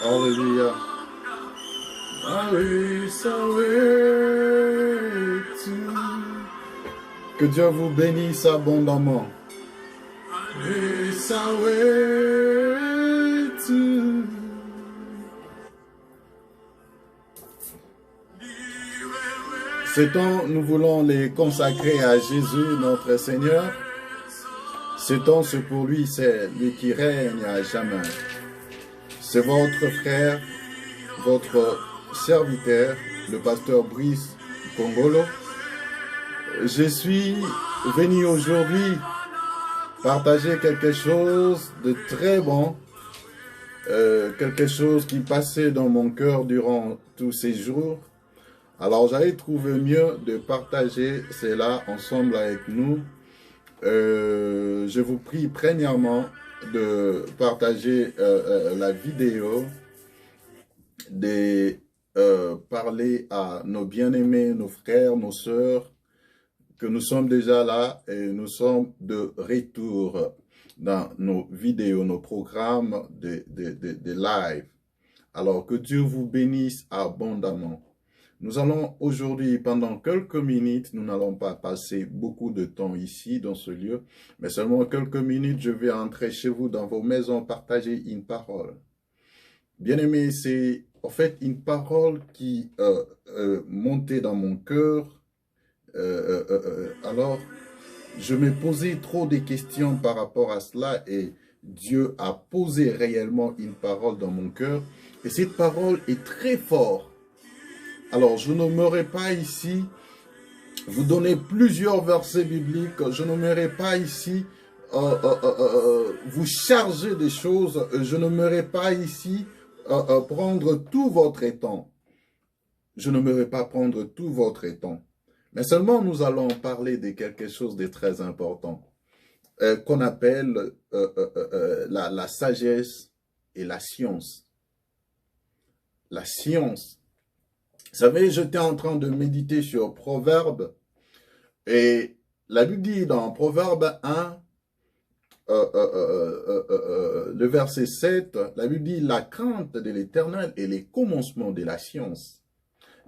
Alléluia. Que Dieu vous bénisse abondamment. Ces temps, nous voulons les consacrer à Jésus, notre Seigneur. Ces temps, c'est pour lui, c'est lui qui règne à jamais. C'est votre frère, votre serviteur, le pasteur Brice Kongolo. Je suis venu aujourd'hui partager quelque chose de très bon, quelque chose qui passait dans mon cœur durant tous ces jours. Alors j'avais trouvé mieux de partager cela ensemble avec nous. Je vous prie premièrement de partager la vidéo, de parler à nos bien-aimés, nos frères, nos sœurs, que nous sommes déjà là et nous sommes de retour dans nos vidéos, nos programmes de live. Alors que Dieu vous bénisse abondamment. Nous allons aujourd'hui, pendant quelques minutes, nous n'allons pas passer beaucoup de temps ici, dans ce lieu, mais seulement quelques minutes, je vais entrer chez vous, dans vos maisons, partager une parole. Bien-aimé, c'est en fait une parole qui montait dans mon cœur. Alors, je me posais trop de questions par rapport à cela et Dieu a posé réellement une parole dans mon cœur. Et cette parole est très forte. Alors, je n'aimerais pas ici vous donner plusieurs versets bibliques. Je n'aimerais pas ici vous charger des choses. Je n'aimerais pas ici prendre tout votre temps. Je n'aimerais pas prendre tout votre temps. Mais seulement nous allons parler de quelque chose de très important qu'on appelle la sagesse et la science. La science. Vous savez, j'étais en train de méditer sur Proverbe et la Bible dit dans Proverbe 1, le verset 7, la Bible dit « La crainte de l'Éternel est le commencement de la science.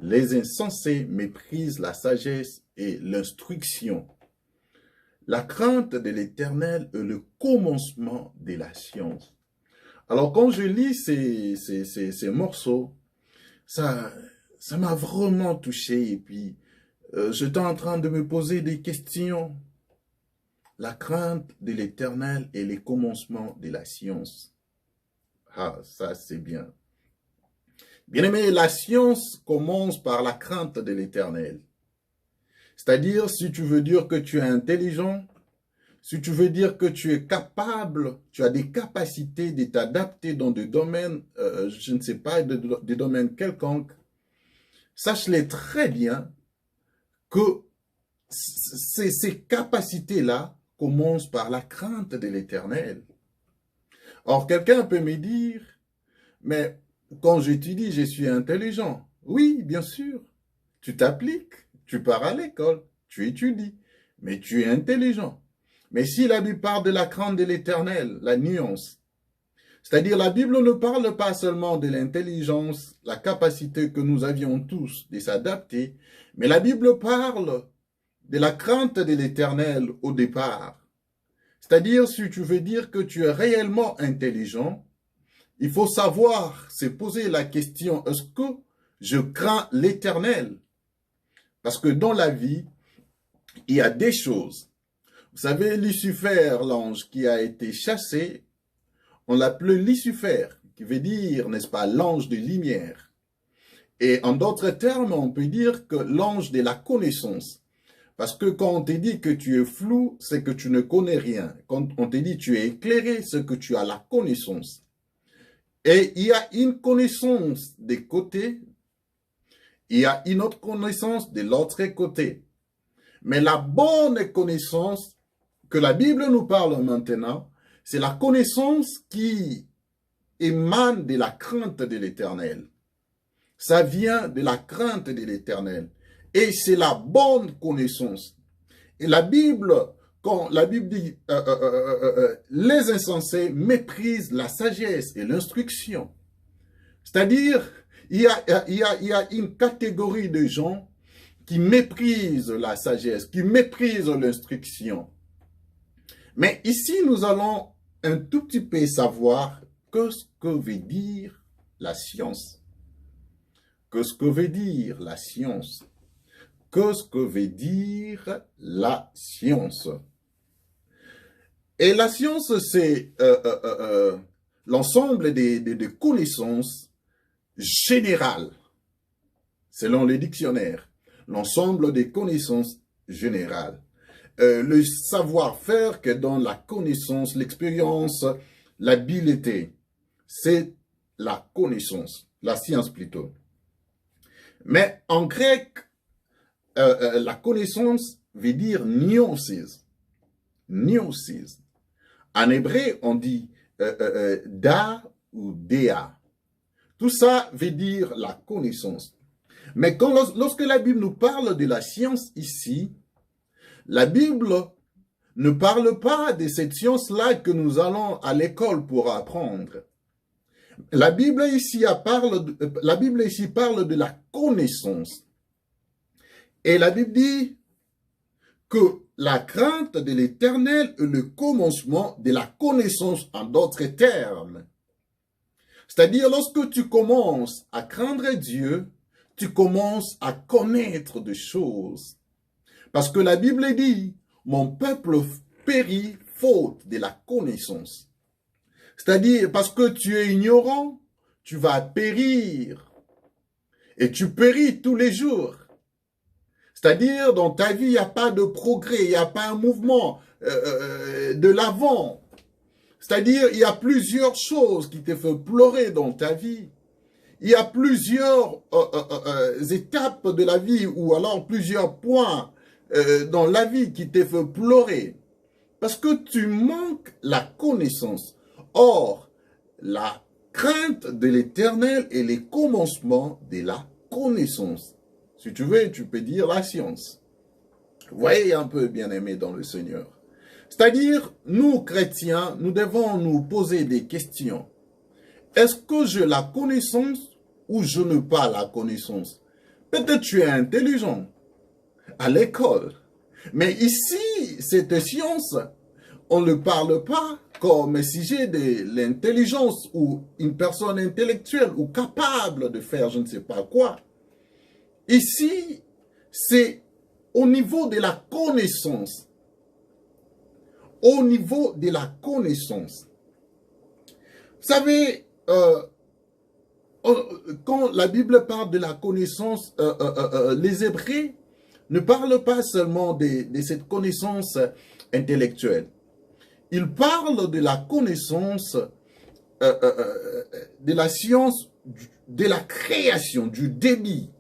Les insensés méprisent la sagesse et l'instruction. » La crainte de l'Éternel est le commencement de la science. Alors quand je lis ces morceaux, ça m'a vraiment touché et puis j'étais en train de me poser des questions. La crainte de l'Éternel est le commencement de la science. Ah, ça c'est bien. Bien-aimé, la science commence par la crainte de l'Éternel. C'est-à-dire, si tu veux dire que tu es intelligent, si tu veux dire que tu es capable, tu as des capacités de t'adapter dans des domaines, je ne sais pas, des domaines quelconques, sache-les très bien que ces capacités-là commencent par la crainte de l'Éternel. Or, quelqu'un peut me dire, mais quand j'étudie, je suis intelligent. Oui, bien sûr, tu t'appliques, tu pars à l'école, tu étudies, mais tu es intelligent. Mais si la Bible parle de la crainte de l'Éternel, la nuance, c'est-à-dire la Bible ne parle pas seulement de l'intelligence, la capacité que nous avions tous de s'adapter, mais la Bible parle de la crainte de l'Éternel au départ. C'est-à-dire, si tu veux dire que tu es réellement intelligent, il faut savoir, se poser la question, est-ce que je crains l'Éternel? Parce que dans la vie, il y a des choses. Vous savez, Lucifer, l'ange qui a été chassé, on l'appelait Lucifer, qui veut dire, n'est-ce pas, l'ange de lumière. Et en d'autres termes, on peut dire que l'ange de la connaissance. Parce que quand on te dit que tu es flou, c'est que tu ne connais rien. Quand on te dit que tu es éclairé, c'est que tu as la connaissance. Et il y a une connaissance des côtés, il y a une autre connaissance de l'autre côté. Mais la bonne connaissance que la Bible nous parle maintenant, c'est la connaissance qui émane de la crainte de l'Éternel. Ça vient de la crainte de l'Éternel. Et c'est la bonne connaissance. Et la Bible quand la Bible dit les insensés méprisent la sagesse et l'instruction. C'est-à-dire, il y a une catégorie de gens qui méprisent la sagesse, qui méprisent l'instruction. Mais ici, nous allons un tout petit peu savoir que ce que veut dire la science. Que ce que veut dire la science. Que ce que veut dire la science. Et la science, c'est l'ensemble des connaissances générales, selon les dictionnaires. L'ensemble des connaissances générales. Le savoir-faire que dans la connaissance, l'expérience, l'habileté, c'est la connaissance, la science plutôt. Mais en grec, la connaissance veut dire gnosis. Gnosis. En hébreu, on dit da ou dea. Tout ça veut dire la connaissance. Mais lorsque la Bible nous parle de la science ici, la Bible ne parle pas de cette science-là que nous allons à l'école pour apprendre. La Bible ici parle de la connaissance. Et la Bible dit que la crainte de l'Éternel est le commencement de la connaissance en d'autres termes. C'est-à-dire, lorsque tu commences à craindre Dieu, tu commences à connaître des choses. Parce que la Bible dit, mon peuple périt faute de la connaissance. C'est-à-dire, parce que tu es ignorant, tu vas périr. Et tu péris tous les jours. C'est-à-dire, dans ta vie, il n'y a pas de progrès, il n'y a pas un mouvement de l'avant. C'est-à-dire, il y a plusieurs choses qui te font pleurer dans ta vie. Il y a plusieurs étapes de la vie ou alors plusieurs points dans la vie qui te font pleurer. Parce que tu manques la connaissance. Or, la crainte de l'Éternel est le commencement de la connaissance. Si tu veux, tu peux dire la science. Voyez un peu, bien-aimés dans le Seigneur. C'est-à-dire, nous, chrétiens, nous devons nous poser des questions. Est-ce que j'ai la connaissance ou je n'ai pas la connaissance? Peut-être tu es intelligent à l'école. Mais ici, cette science, on ne parle pas comme sujet de l'intelligence ou une personne intellectuelle ou capable de faire je ne sais pas quoi. Ici, c'est au niveau de la connaissance. Au niveau de la connaissance. Vous savez, quand la Bible parle de la connaissance, les Hébreux ne parlent pas seulement de cette connaissance intellectuelle. Ils parlent de la connaissance, de la science, de la création, du débit.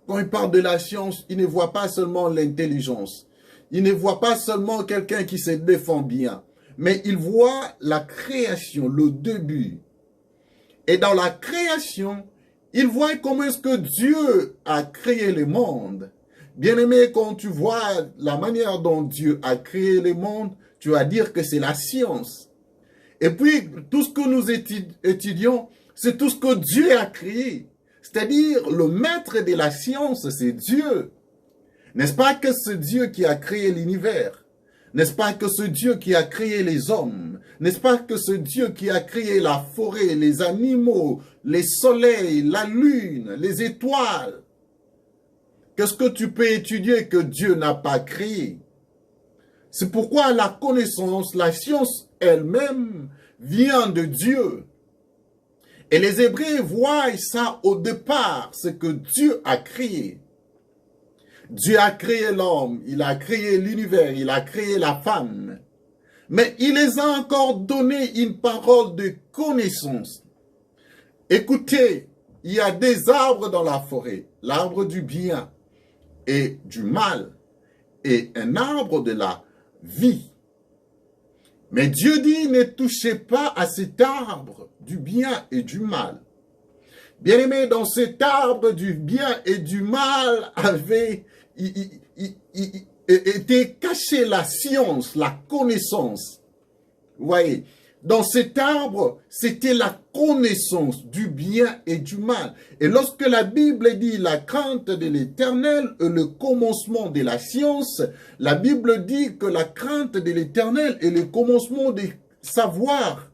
Quand ils parlent de la science, ils ne voient pas seulement l'intelligence. Ils ne voient pas seulement quelqu'un qui se défend bien. Mais ils voient la création, le début. Et dans la création, ils voient comment est-ce que Dieu a créé le monde. Bien-aimé, quand tu vois la manière dont Dieu a créé le monde, tu vas dire que c'est la science. Et puis, tout ce que nous étudions, c'est tout ce que Dieu a créé. C'est-à-dire, le maître de la science, c'est Dieu. N'est-ce pas que c'est Dieu qui a créé l'univers? N'est-ce pas que c'est Dieu qui a créé les hommes? N'est-ce pas que c'est Dieu qui a créé la forêt, les animaux, les soleils, la lune, les étoiles? Qu'est-ce que tu peux étudier que Dieu n'a pas créé? C'est pourquoi la connaissance, la science elle-même vient de Dieu. Et les Hébreux voient ça au départ, ce que Dieu a créé. Dieu a créé l'homme, il a créé l'univers, il a créé la femme. Mais il les a encore donné une parole de connaissance. Écoutez, il y a des arbres dans la forêt, l'arbre du bien et du mal, et un arbre de la vie. Mais Dieu dit, ne touchez pas à cet arbre du bien et du mal. Bien-aimé, dans cet arbre du bien et du mal, était cachée la science, la connaissance. Vous voyez, dans cet arbre, c'était la connaissance du bien et du mal. Et lorsque la Bible dit la crainte de l'Éternel est le commencement de la science, la Bible dit que la crainte de l'Éternel est le commencement de savoir,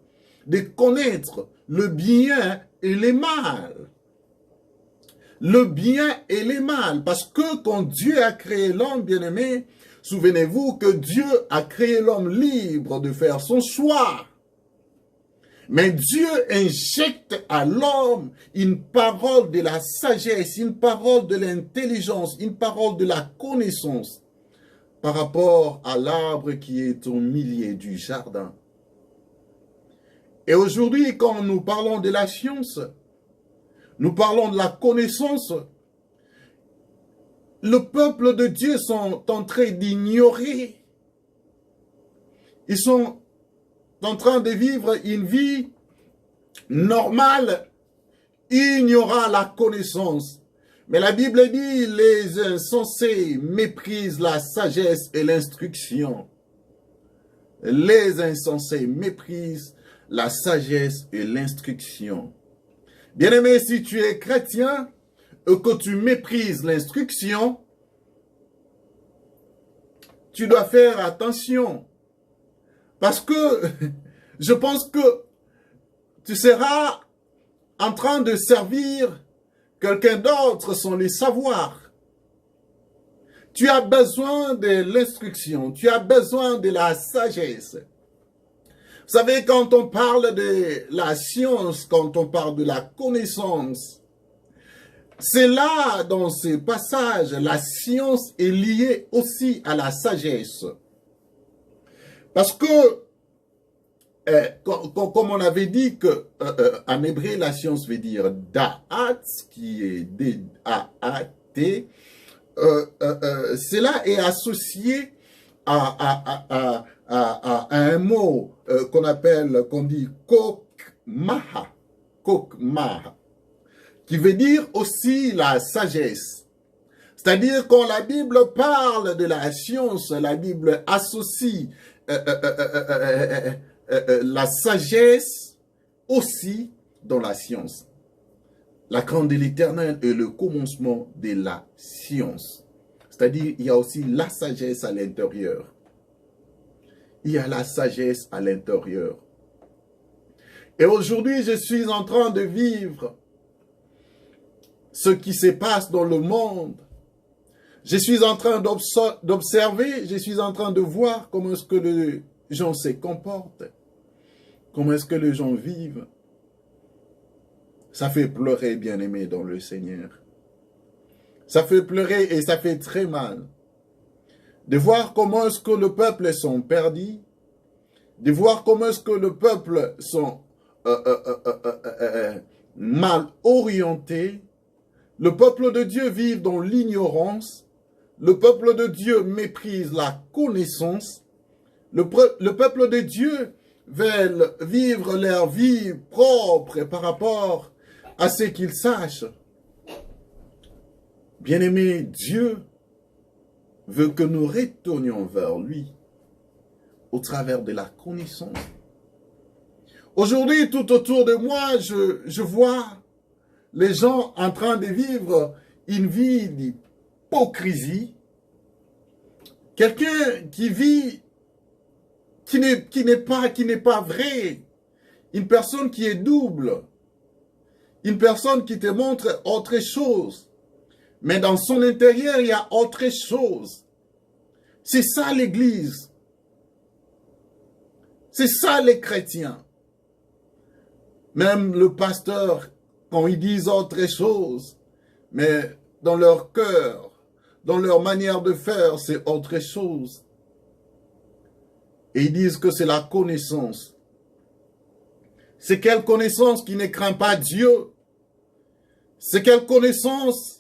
de connaître le bien et le mal. Le bien et le mal. Parce que quand Dieu a créé l'homme, bien-aimé, souvenez-vous que Dieu a créé l'homme libre de faire son choix. Mais Dieu injecte à l'homme une parole de la sagesse, une parole de l'intelligence, une parole de la connaissance par rapport à l'arbre qui est au milieu du jardin. Et aujourd'hui, quand nous parlons de la science, nous parlons de la connaissance, le peuple de Dieu sont en train d'ignorer. Ils sont en train de vivre une vie normale, ignorant la connaissance. Mais la Bible dit, les insensés méprisent la sagesse et l'instruction. Les insensés méprisent la sagesse et l'instruction. Bien-aimé, si tu es chrétien et que tu méprises l'instruction, tu dois faire attention. Parce que je pense que tu seras en train de servir quelqu'un d'autre sans le savoir. Tu as besoin de l'instruction, tu as besoin de la sagesse. Vous savez, quand on parle de la science, quand on parle de la connaissance, c'est là, dans ce passage, la science est liée aussi à la sagesse. Parce que, comme on avait dit que en hébreu, la science veut dire da'at, qui est D-A-A-T, cela est associé à un mot qu'on dit kokmaha, kokmaha, qui veut dire aussi la sagesse. C'est-à-dire quand la Bible parle de la science, la Bible associe la sagesse aussi dans la science. La crainte de l'Éternel est le commencement de la science. C'est-à-dire il y a aussi la sagesse à l'intérieur. Il y a la sagesse à l'intérieur. Et aujourd'hui, je suis en train de vivre ce qui se passe dans le monde. Je suis en train d'observer, je suis en train de voir comment est-ce que les gens se comportent, comment est-ce que les gens vivent. Ça fait pleurer, bien-aimé, dans le Seigneur. Ça fait pleurer et ça fait très mal. De voir comment est-ce que le peuple sont perdus, de voir comment est-ce que le peuple sont mal orientés. Le peuple de Dieu vit dans l'ignorance. Le peuple de Dieu méprise la connaissance. Le peuple de Dieu veut vivre leur vie propre par rapport à ce qu'ils sachent. Bien-aimé, Dieu veut que nous retournions vers lui au travers de la connaissance. Aujourd'hui, tout autour de moi, je vois les gens en train de vivre une vie d'hypocrisie. Quelqu'un qui vit, qui n'est pas vrai. Une personne qui est double. Une personne qui te montre autre chose. Mais dans son intérieur, il y a autre chose. C'est ça l'Église. C'est ça les chrétiens. Même le pasteur, quand ils disent autre chose, mais dans leur cœur, dans leur manière de faire, c'est autre chose. Et ils disent que c'est la connaissance. C'est quelle connaissance qui ne craint pas Dieu? C'est quelle connaissance?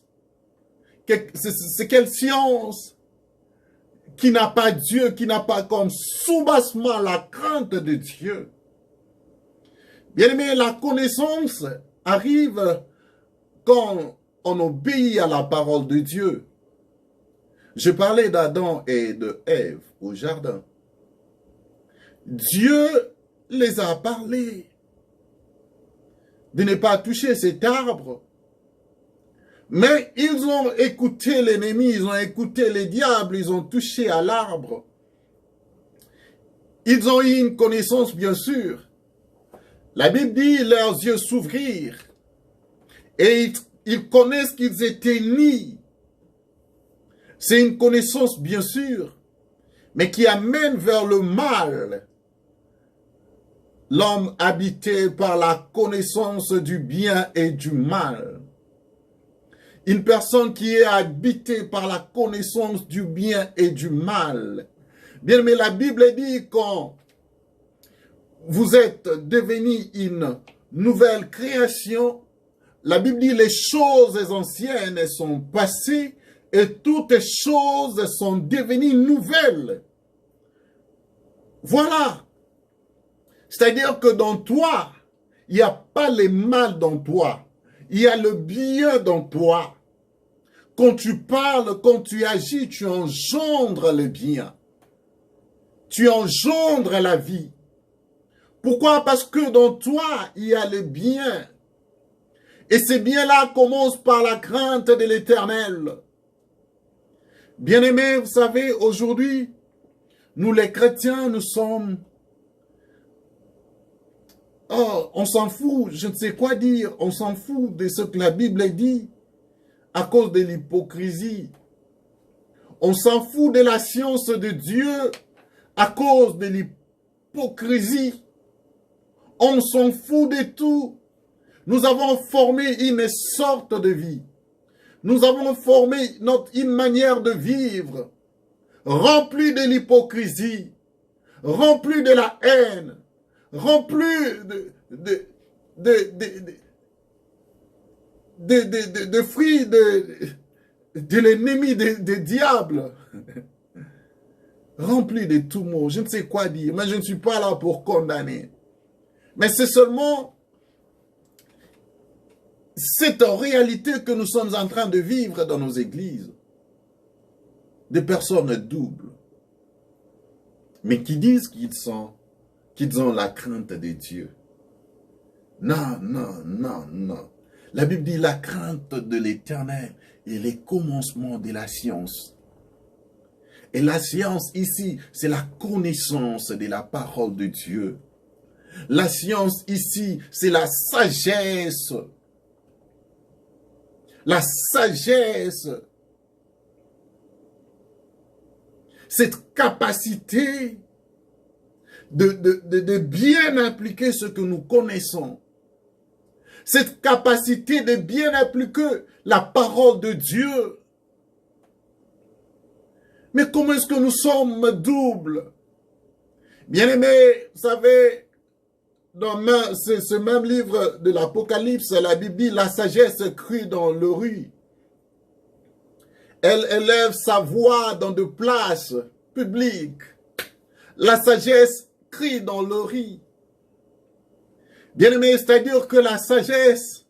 C'est quelle science qui n'a pas Dieu, qui n'a pas comme soubassement la crainte de Dieu? Bien aimé, la connaissance arrive quand on obéit à la parole de Dieu. Je parlais d'Adam et de Ève au jardin. Dieu les a parlé de ne pas toucher cet arbre. Mais ils ont écouté l'ennemi, ils ont écouté les diables, ils ont touché à l'arbre. Ils ont eu une connaissance, bien sûr. La Bible dit, leurs yeux s'ouvrirent et ils connaissent qu'ils étaient nus. C'est une connaissance, bien sûr, mais qui amène vers le mal. L'homme habité par la connaissance du bien et du mal. Une personne qui est habitée par la connaissance du bien et du mal. Bien, mais la Bible dit quand vous êtes devenu une nouvelle création, la Bible dit les choses anciennes sont passées et toutes choses sont devenues nouvelles. Voilà. C'est-à-dire que dans toi, il n'y a pas le mal dans toi. Il y a le bien dans toi. Quand tu parles, quand tu agis, tu engendres le bien. Tu engendres la vie. Pourquoi? Parce que dans toi, il y a le bien. Et ce bien-là commence par la crainte de l'Éternel. Bien-aimés, vous savez, aujourd'hui, nous les chrétiens, nous sommes... Oh, on s'en fout, je ne sais quoi dire, on s'en fout de ce que la Bible dit à cause de l'hypocrisie. On s'en fout de la science de Dieu à cause de l'hypocrisie. On s'en fout de tout. Nous avons formé une sorte de vie. Nous avons formé une manière de vivre remplie de l'hypocrisie, remplie de la haine, rempli de fruits de l'ennemi, des diables, rempli de tout mot. Je ne sais quoi dire, mais je ne suis pas là pour condamner. Mais c'est seulement cette réalité que nous sommes en train de vivre dans nos églises. Des personnes doubles, mais qui disent qu'ils ont la crainte de Dieu. Non, non, non, non. La Bible dit la crainte de l'Éternel est les commencements de la science. Et la science ici, c'est la connaissance de la parole de Dieu. La science ici, c'est la sagesse. La sagesse. Cette capacité de bien appliquer ce que nous connaissons. Cette capacité de bien appliquer la parole de Dieu. Mais comment est-ce que nous sommes doubles? Bien-aimés, vous savez, dans ce même livre de l'Apocalypse, la Bible dit la sagesse crie dans le rue. Elle élève sa voix dans de places publiques. La sagesse crie dans le riz. Bien-aimé, c'est-à-dire que la sagesse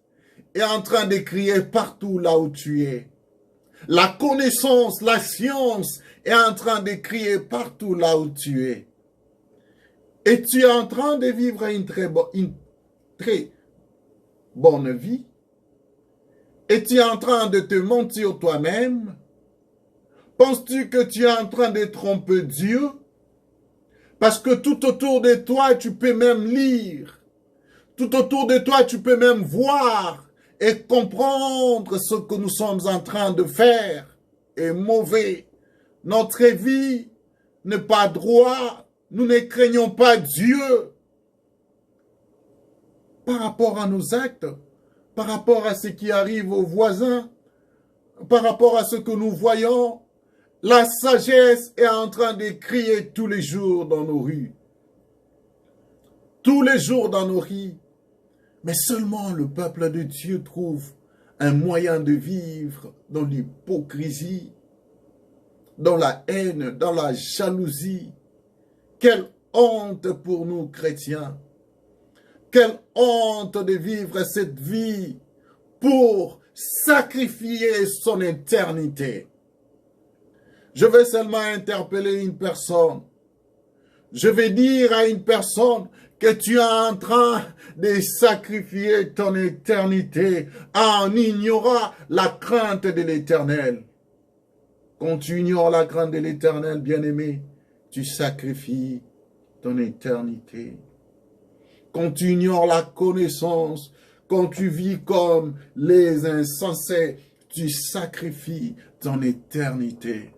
est en train de crier partout là où tu es. La connaissance, la science est en train de crier partout là où tu es. Et tu es en train de vivre une très bonne vie. Et tu es en train de te mentir toi-même. Penses-tu que tu es en train de tromper Dieu? Parce que tout autour de toi, tu peux même lire. Tout autour de toi, tu peux même voir et comprendre ce que nous sommes en train de faire est mauvais. Notre vie n'est pas droite. Nous ne craignons pas Dieu. Par rapport à nos actes, par rapport à ce qui arrive aux voisins, par rapport à ce que nous voyons, la sagesse est en train de crier tous les jours dans nos rues. Tous les jours dans nos rues. Mais seulement le peuple de Dieu trouve un moyen de vivre dans l'hypocrisie, dans la haine, dans la jalousie. Quelle honte pour nous chrétiens. Quelle honte de vivre cette vie pour sacrifier son éternité. Je vais seulement interpeller une personne. Je vais dire à une personne que tu es en train de sacrifier ton éternité en ignorant la crainte de l'Éternel. Quand tu ignores la crainte de l'Éternel, bien-aimé, tu sacrifies ton éternité. Quand tu ignores la connaissance, quand tu vis comme les insensés, tu sacrifies ton éternité.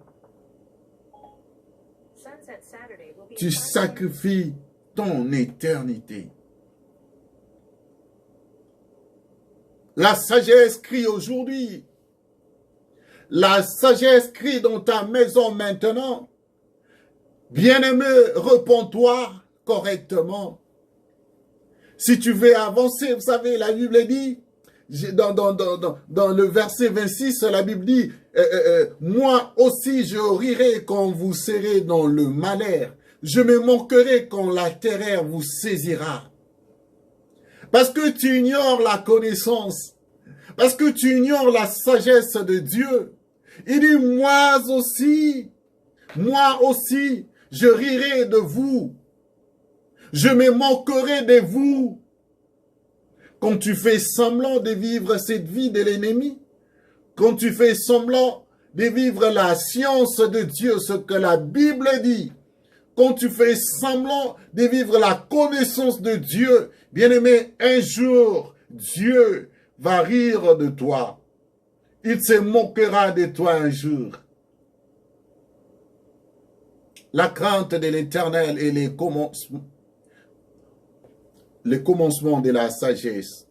Tu sacrifies ton éternité. La sagesse crie aujourd'hui. La sagesse crie dans ta maison maintenant. Bien-aimé, réponds-toi correctement. Si tu veux avancer, vous savez, la Bible dit, dans le verset 26, la Bible dit, moi aussi je rirai quand vous serez dans le malheur. Je me moquerai quand la terreur vous saisira. Parce que tu ignores la connaissance. Parce que tu ignores la sagesse de Dieu. Il dit, moi aussi, je rirai de vous. Je me moquerai de vous. Quand tu fais semblant de vivre cette vie de l'ennemi, quand tu fais semblant de vivre la science de Dieu, ce que la Bible dit, quand tu fais semblant de vivre la connaissance de Dieu, bien-aimé, un jour, Dieu va rire de toi. Il se moquera de toi un jour. La crainte de l'Éternel est le commencement de la sagesse.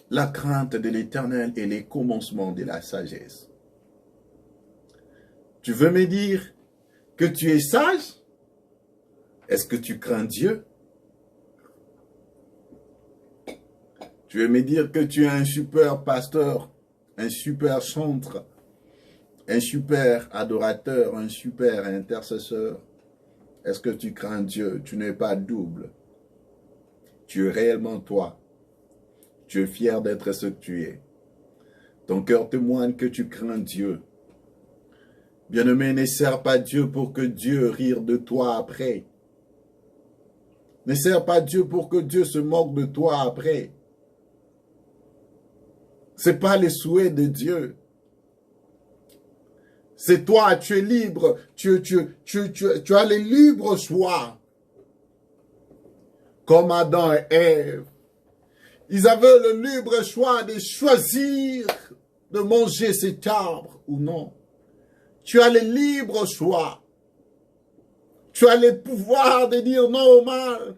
La crainte de l'Éternel est le commencement de la sagesse. Tu veux me dire que tu es sage? Est-ce que tu crains Dieu? Tu veux me dire que tu es un super pasteur, un super chantre, un super adorateur, un super intercesseur? Est-ce que tu crains Dieu? Tu n'es pas double. Tu es réellement toi. Tu es fier d'être ce que tu es. Ton cœur témoigne que tu crains Dieu. Bien-aimé, ne sers pas Dieu pour que Dieu rire de toi après. Ne sers pas Dieu pour que Dieu se moque de toi après. Ce n'est pas le souhait de Dieu. C'est toi, tu es libre. Tu as le libre choix. Comme Adam et Ève. Ils avaient le libre choix de choisir de manger cet arbre ou non. Tu as le libre choix. Tu as le pouvoir de dire non au mal.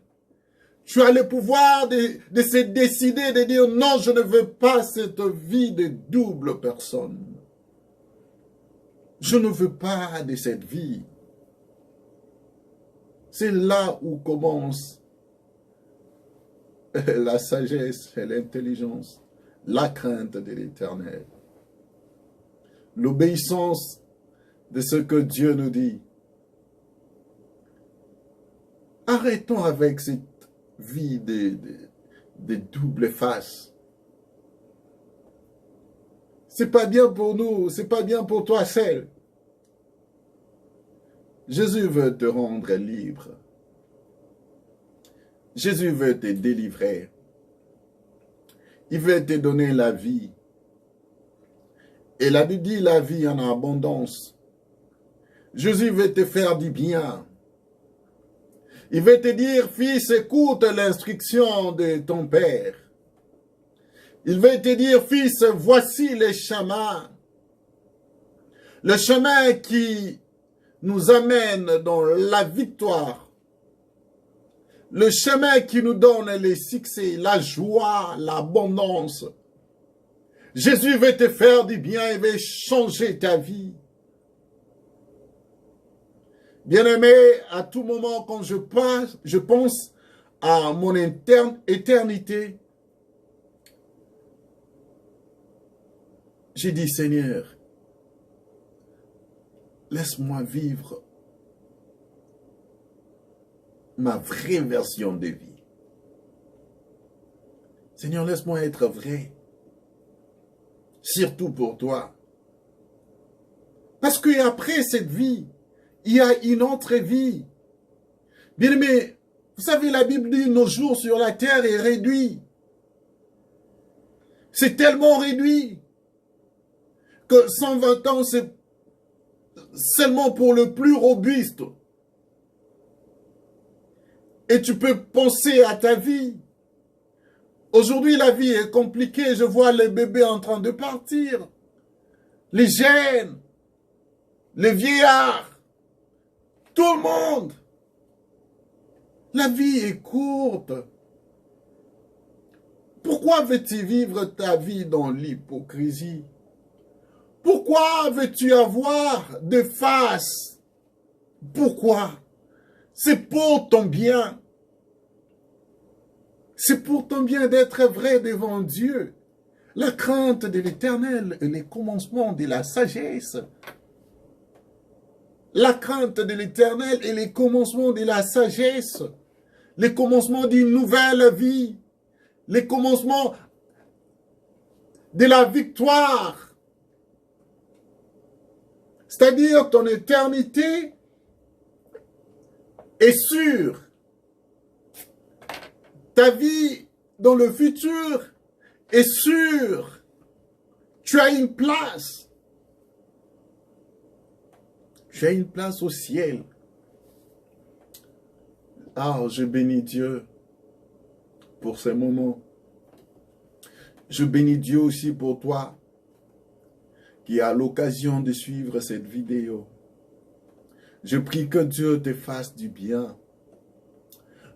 Tu as le pouvoir de se décider de dire non, je ne veux pas cette vie de double personne. Je ne veux pas de cette vie. C'est là où commence la sagesse et l'intelligence, la crainte de l'Éternel. L'obéissance de ce que Dieu nous dit. Arrêtons avec cette vie de double face. C'est pas bien pour nous, c'est pas bien pour toi seul. Jésus veut te rendre libre. Jésus veut te délivrer. Il veut te donner la vie. Et la Bible dit la vie en abondance. Jésus veut te faire du bien. Il veut te dire, fils, écoute l'instruction de ton Père. Il veut te dire, fils, voici le chemin. Le chemin qui nous amène dans la victoire. Le chemin qui nous donne le succès, la joie, l'abondance. Jésus veut te faire du bien, il veut changer ta vie. Bien-aimé, à tout moment, quand je pense à mon éternité, j'ai dit, Seigneur, laisse-moi vivre ma vraie version de vie. Seigneur, laisse-moi être vrai. surtout pour toi. Parce qu'après cette vie, il y a une autre vie. Bien-aimé, vous savez, la Bible dit nos jours sur la terre est réduit. C'est tellement réduit que 120 ans, c'est seulement pour le plus robuste. Et tu peux penser à ta vie. Aujourd'hui, la vie est compliquée. Je vois les bébés en train de partir. Les jeunes, les vieillards, tout le monde. La vie est courte. Pourquoi veux-tu vivre ta vie dans l'hypocrisie? Pourquoi veux-tu avoir de face? Pourquoi? C'est pour ton bien. C'est pour ton bien d'être vrai devant Dieu. La crainte de l'Éternel est le commencement de la sagesse. La crainte de l'Éternel est le commencement de la sagesse. Le commencement d'une nouvelle vie. Le commencement de la victoire. C'est-à-dire ton éternité est sûre. Ta vie dans le futur est sûre. Tu as une place. Tu as une place au ciel. Ah, je bénis Dieu pour ces moments. Je bénis Dieu aussi pour toi qui a l'occasion de suivre cette vidéo. Je prie que Dieu te fasse du bien.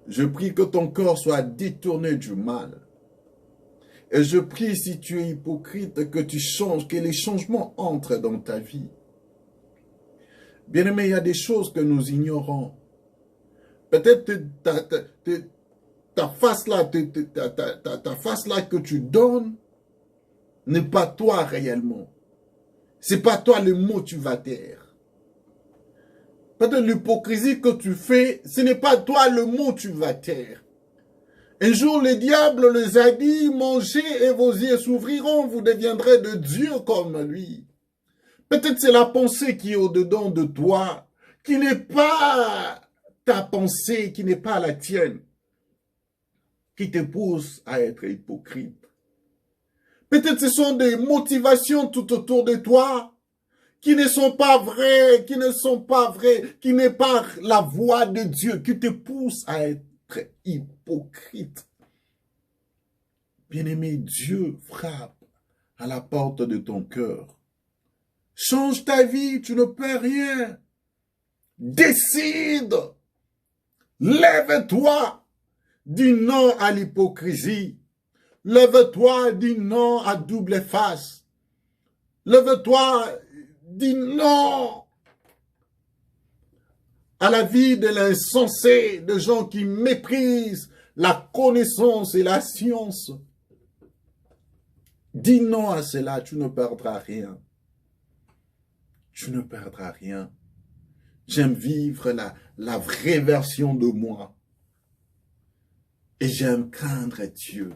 Je prie que ton corps soit détourné du mal. Et je prie, si tu es hypocrite, que tu changes, que les changements entrent dans ta vie. Bien-aimé, il y a des choses que nous ignorons. Peut-être ta face là, ta face là que tu donnes n'est pas toi réellement. C'est pas toi le motivateur. Peut-être l'hypocrisie que tu fais, ce n'est pas toi le motivateur. Un jour, le diable les a dit, mangez et vos yeux s'ouvriront, vous deviendrez de Dieu comme lui. Peut-être c'est la pensée qui est au-dedans de toi, qui n'est pas ta pensée, qui n'est pas la tienne, qui te pousse à être hypocrite. Peut-être ce sont des motivations tout autour de toi qui ne sont pas vraies, qui n'est pas la voix de Dieu, qui te pousse à être hypocrite. Bien-aimé, Dieu frappe à la porte de ton cœur. Change ta vie, tu ne perds rien. Décide. Lève-toi. Dis non à l'hypocrisie. Lève-toi, dis non à double face. Lève-toi, dis non à la vie de l'insensé, de gens qui méprisent la connaissance et la science. Dis non à cela, tu ne perdras rien. Tu ne perdras rien. J'aime vivre la vraie version de moi. Et j'aime craindre Dieu.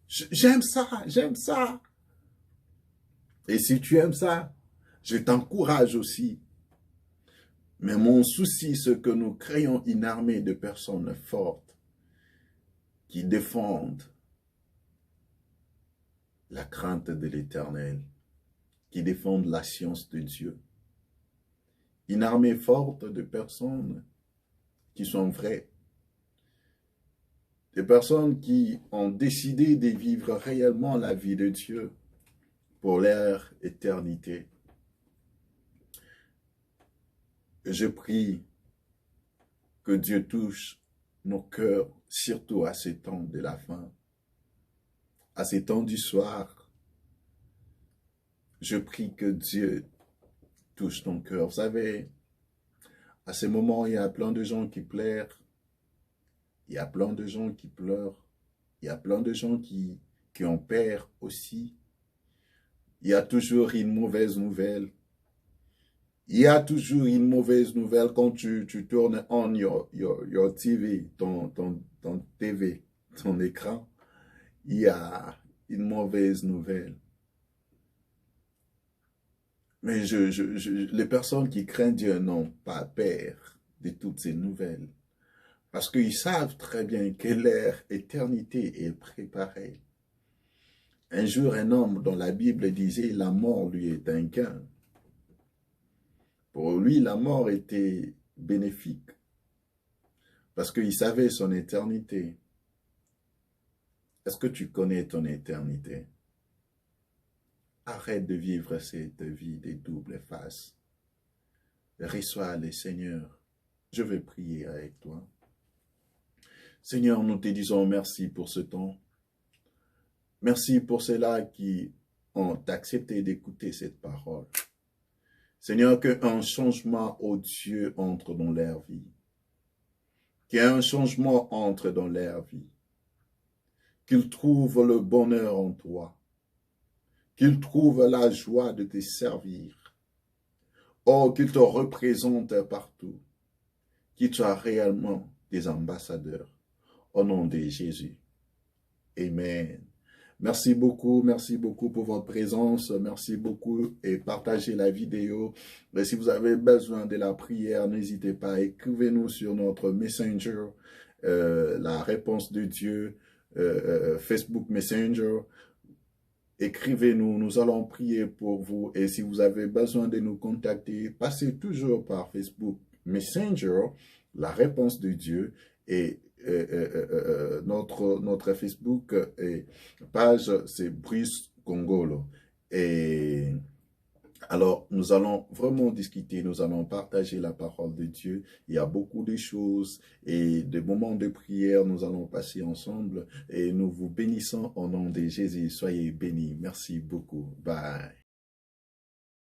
J'aime ça, j'aime ça. Et si tu aimes ça, je t'encourage aussi. Mais mon souci, c'est que nous créons une armée de personnes fortes qui défendent la crainte de l'Éternel, qui défendent la science de Dieu. Une armée forte de personnes qui sont vraies. Des personnes qui ont décidé de vivre réellement la vie de Dieu pour leur éternité. Je prie que Dieu touche nos cœurs, surtout à ces temps de la fin, à ces temps du soir. Je prie que Dieu touche ton cœur. Vous savez, à ces moments, il y a plein de gens qui pleurent. Il y a plein de gens qui pleurent. Il y a plein de gens qui ont peur aussi. Il y a toujours une mauvaise nouvelle. Il y a toujours une mauvaise nouvelle quand tu tournes on your TV, ton TV, ton écran. Il y a une mauvaise nouvelle. Mais les personnes qui craignent Dieu n'ont pas peur de toutes ces nouvelles. Parce qu'ils savent très bien que leur éternité est préparée. Un jour, un homme dont la Bible disait la mort lui est un gain. Pour lui, la mort était bénéfique. Parce qu'il savait son éternité. Est-ce que tu connais ton éternité? Arrête de vivre cette vie des doubles faces. Reçois le Seigneur. Je vais prier avec toi. Seigneur, nous te disons merci pour ce temps. Merci pour ceux-là qui ont accepté d'écouter cette parole. Seigneur, qu'un changement, oh Dieu, entre dans leur vie. Qu'un changement entre dans leur vie. Qu'ils trouvent le bonheur en toi. Qu'ils trouvent la joie de te servir. Oh, qu'ils te représentent partout. Qu'ils soient réellement des ambassadeurs. Au nom de Jésus. Amen. Merci beaucoup pour votre présence, merci beaucoup et partagez la vidéo. Et si vous avez besoin de la prière, n'hésitez pas, écrivez-nous sur notre Messenger, la réponse de Dieu, Facebook Messenger. Écrivez-nous, nous allons prier pour vous. Et si vous avez besoin de nous contacter, passez toujours par Facebook Messenger, la réponse de Dieu, et notre Facebook page, c'est Brice Congolo. Et alors, nous allons vraiment discuter, nous allons partager la parole de Dieu. Il y a beaucoup de choses et des moments de prière, nous allons passer ensemble et nous vous bénissons au nom de Jésus. Soyez bénis. Merci beaucoup. Bye.